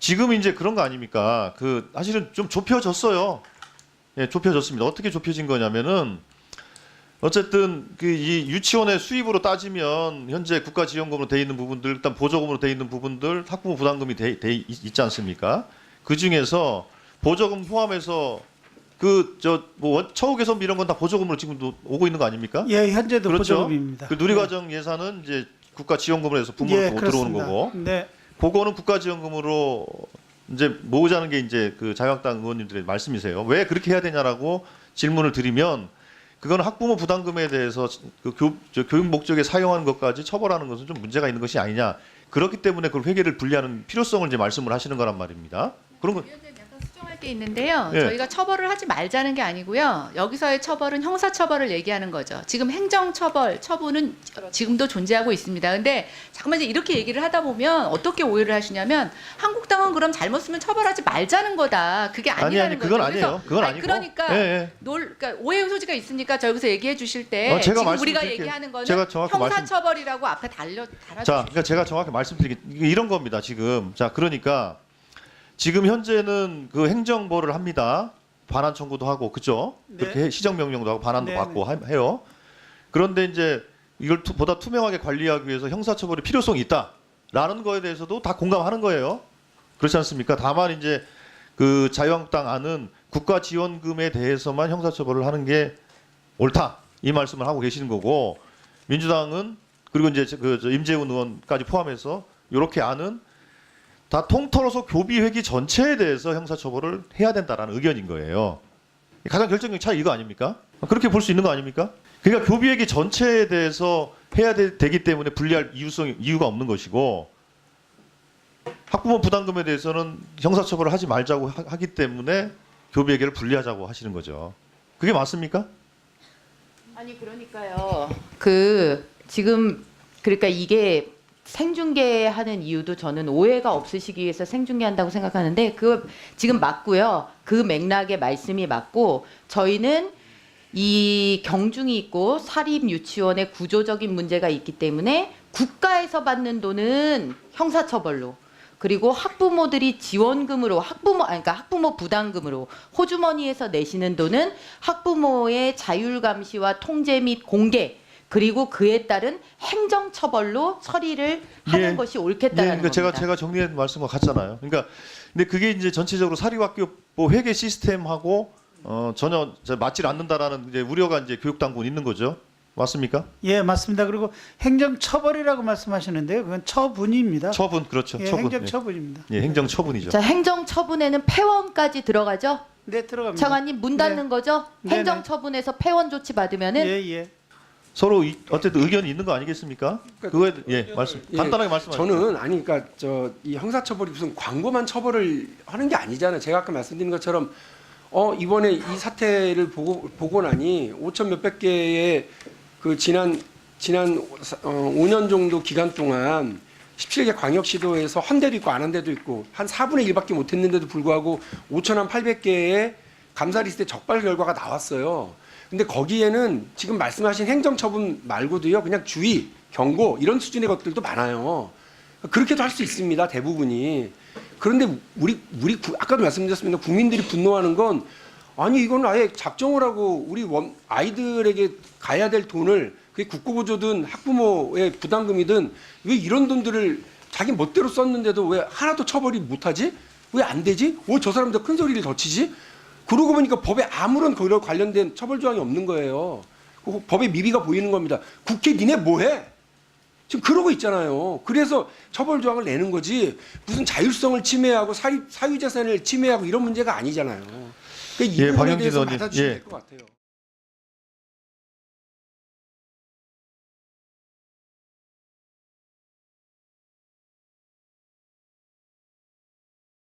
지금 이제 그런 거 아닙니까? 그 사실은 좀 좁혀졌어요. 예, 좁혀졌습니다. 어떻게 좁혀진 거냐면은 어쨌든 그 이 유치원의 수입으로 따지면 현재 국가지원금으로 돼 있는 부분들, 일단 보조금으로 돼 있는 부분들, 학부모 부담금이 있지 않습니까? 그 중에서 보조금 포함해서 그 뭐 처우 개선비 이런 건 다 보조금으로 지금도 오고 있는 거 아닙니까? 예, 현재도 그렇죠? 보조금입니다. 그 누리과정 예산은 이제 국가 지원금으로 해서 부모로 예, 들어오는 그렇습니다. 거고, 네, 그거는 국가 지원금으로 이제 모으자는 게 이제 그 자유한국당 의원님들의 말씀이세요. 왜 그렇게 해야 되냐라고 질문을 드리면 그거는 학부모 부담금에 대해서 그 교육 목적에 사용하는 것까지 처벌하는 것은 좀 문제가 있는 것이 아니냐. 그렇기 때문에 그 회계를 분리하는 필요성을 이제 말씀을 하시는 거란 말입니다. 그런 거. 위원장님 약간 수정할 게 있는데요. 예. 저희가 처벌을 하지 말자는 게 아니고요. 여기서의 처벌은 형사처벌을 얘기하는 거죠. 지금 행정처벌, 처분은 지금도 존재하고 있습니다. 근데 잠깐만 이제 이렇게 얘기를 하다 보면 어떻게 오해를 하시냐면 한국당은 그럼 잘못 쓰면 처벌하지 말자는 거다. 그게 아니라는 그건 거죠. 아니에요. 그건 아니고. 그러니까 예, 예. 그러니까 오해 소지가 있으니까 저 여기서 얘기해 주실 때 제가 지금 우리가 말씀드릴게요. 얘기하는 거는 제가 정확히 형사처벌이라고 앞에 자, 달아주십시오. 그러니까 제가 정확히 말씀드리게 이런 겁니다. 지금 자 그러니까 지금 현재는 그 행정벌을 합니다. 반환 청구도 하고 그죠? 네. 그렇게 시정 명령도 하고 반환도 네, 받고 해요. 그런데 이제 이걸 보다 투명하게 관리하기 위해서 형사처벌의 필요성이 있다라는 거에 대해서도 다 공감하는 거예요. 그렇지 않습니까? 다만 이제 그 자유한국당 안은 국가 지원금에 대해서만 형사처벌을 하는 게 옳다 이 말씀을 하고 계시는 거고 민주당은 그리고 이제 저 임재훈 의원까지 포함해서 이렇게 안은 다 통틀어서 교비 회기 전체에 대해서 형사처벌을 해야 된다라는 의견인 거예요. 가장 결정적인 차이 이거 아닙니까? 그렇게 볼 수 있는 거 아닙니까? 그러니까 교비 회기 전체에 대해서 해야 되기 때문에 분리할 이유가 없는 것이고 학부모 부담금에 대해서는 형사처벌을 하지 말자고 하기 때문에 교비 회계를 분리하자고 하시는 거죠. 그게 맞습니까? 아니 그러니까요. 지금 그러니까 이게 생중계하는 이유도 저는 오해가 없으시기 위해서 생중계한다고 생각하는데 그 지금 맞고요. 그 맥락의 말씀이 맞고 저희는 이 경중이 있고 사립 유치원의 구조적인 문제가 있기 때문에 국가에서 받는 돈은 형사처벌로 그리고 학부모들이 지원금으로 그러니까 학부모 부담금으로 호주머니에서 내시는 돈은 학부모의 자율 감시와 통제 및 공개 그리고 그에 따른 행정처벌로 처리를 하는 예. 것이 옳겠다는 그러니까 겁니다. 제가 정리한 말씀과 같잖아요. 그러니까 근데 그게 이제 전체적으로 사립학교 회계 시스템하고 전혀 맞질 않는다라는 이제 우려가 이제 교육당국은 있는 거죠. 맞습니까? 예, 맞습니다. 그리고 행정처벌이라고 말씀하시는데요. 그건 처분입니다. 처분 그렇죠. 예, 처분. 행정처분입니다. 예, 행정처분이죠. 자, 행정처분에는 폐원까지 들어가죠? 네, 들어갑니다. 차관님 문 닫는 거죠? 네네. 행정처분에서 폐원 조치 받으면은 예, 예. 서로 어쨌든 의견이 있는 거 아니겠습니까? 그거에 말씀 예, 간단하게 말씀하세요. 저는 아니 그러니까 이 형사처벌이 무슨 광고만 처벌을 하는 게 아니잖아요. 제가 아까 말씀드린 것처럼 이번에 이 사태를 보고 나니 5천 몇백 개의 그 지난 5년 정도 기간 동안 17개 광역시도에서 한 대도 있고 안 한 대도 있고 한 4분의 1밖에 못 했는데도 불구하고 5,800개의 감사 리스트의 적발 결과가 나왔어요. 근데 거기에는 지금 말씀하신 행정처분 말고도요, 그냥 주의, 경고 이런 수준의 것들도 많아요. 그렇게도 할 수 있습니다, 대부분이. 그런데 아까도 말씀드렸습니다. 국민들이 분노하는 건 아니 이건 아예 작정을 하고 우리 아이들에게 가야 될 돈을 그게 국고보조든 학부모의 부담금이든 왜 이런 돈들을 자기 멋대로 썼는데도 왜 하나도 처벌이 못하지? 왜 안 되지? 왜 저 사람들 큰 소리를 더 치지? 그러고 보니까 법에 아무런 그런 관련된 처벌 조항이 없는 거예요. 법에 미비가 보이는 겁니다. 국회 니네 뭐해? 지금 그러고 있잖아요. 그래서 처벌 조항을 내는 거지 무슨 자율성을 침해하고 사유재산을 침해하고 이런 문제가 아니잖아요. 그러니까 이 부분에 박영진 대해서 의원님, 받아주시면 예. 될 것 같아요.